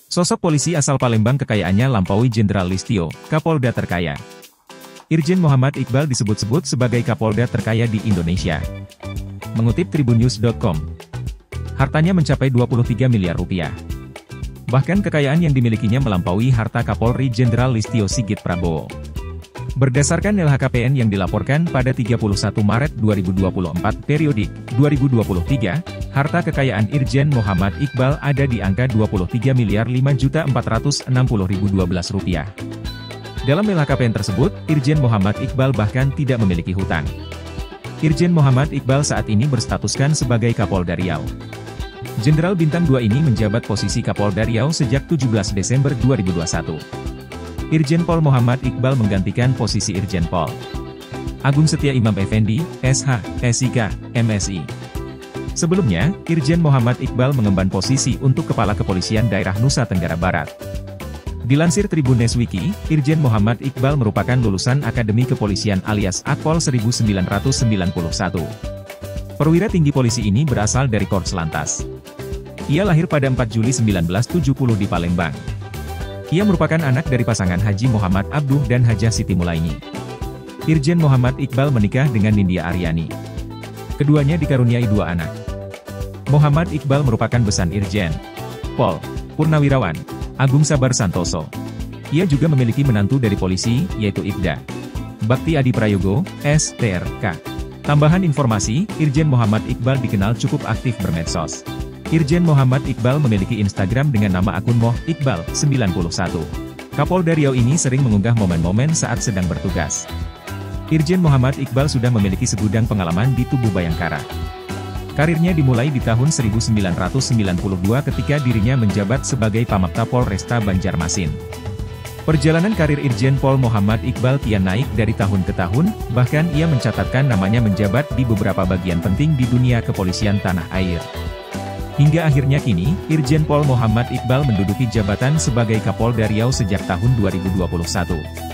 Sosok polisi asal Palembang kekayaannya lampaui Jenderal Listio, Kapolda terkaya. Irjen Muhammad Iqbal disebut-sebut sebagai Kapolda terkaya di Indonesia. Mengutip tribunnews.com, hartanya mencapai 23 miliar rupiah. Bahkan kekayaan yang dimilikinya melampaui harta Kapolri Jenderal Listio Sigit Prabowo. Berdasarkan LHKPN yang dilaporkan pada 31 Maret 2024 periodik 2023, harta kekayaan Irjen Muhammad Iqbal ada di angka 23 miliar 5.460.012 rupiah. Dalam LHKPN tersebut, Irjen Muhammad Iqbal bahkan tidak memiliki hutang. Irjen Muhammad Iqbal saat ini berstatuskan sebagai Kapolda Riau. Jenderal Bintang 2 ini menjabat posisi Kapolda Riau sejak 17 Desember 2021. Irjen Pol Muhammad Iqbal menggantikan posisi Irjen Pol Agung Setia Imam Effendi, SH, SIK, MSI. Sebelumnya, Irjen Muhammad Iqbal mengemban posisi untuk Kepala Kepolisian Daerah Nusa Tenggara Barat. Dilansir Tribunnews Wiki, Irjen Muhammad Iqbal merupakan lulusan Akademi Kepolisian alias Akpol 1991. Perwira tinggi polisi ini berasal dari Korps Lantas. Ia lahir pada 4 Juli 1970 di Palembang. Ia merupakan anak dari pasangan Haji Muhammad Abduh dan Hajah Siti Mulaini. Irjen Muhammad Iqbal menikah dengan Nindya Aryani. Keduanya dikaruniai 2 anak. Muhammad Iqbal merupakan besan Irjen Pol Purnawirawan Agung Sabar Santoso. Ia juga memiliki menantu dari polisi, yaitu Ibda Bakti Adi Prayogo, STRK. Tambahan informasi, Irjen Muhammad Iqbal dikenal cukup aktif bermedsos. Irjen Muhammad Iqbal memiliki Instagram dengan nama akun Moh Iqbal 91. Kapolda Riau ini sering mengunggah momen-momen saat sedang bertugas. Irjen Muhammad Iqbal sudah memiliki segudang pengalaman di tubuh Bayangkara. Karirnya dimulai di tahun 1992 ketika dirinya menjabat sebagai Pamapta Polresta Banjarmasin. Perjalanan karir Irjen Pol Muhammad Iqbal kian naik dari tahun ke tahun, bahkan ia mencatatkan namanya menjabat di beberapa bagian penting di dunia kepolisian tanah air. Hingga akhirnya kini, Irjen Pol Muhammad Iqbal menduduki jabatan sebagai Kapolda Riau sejak tahun 2021.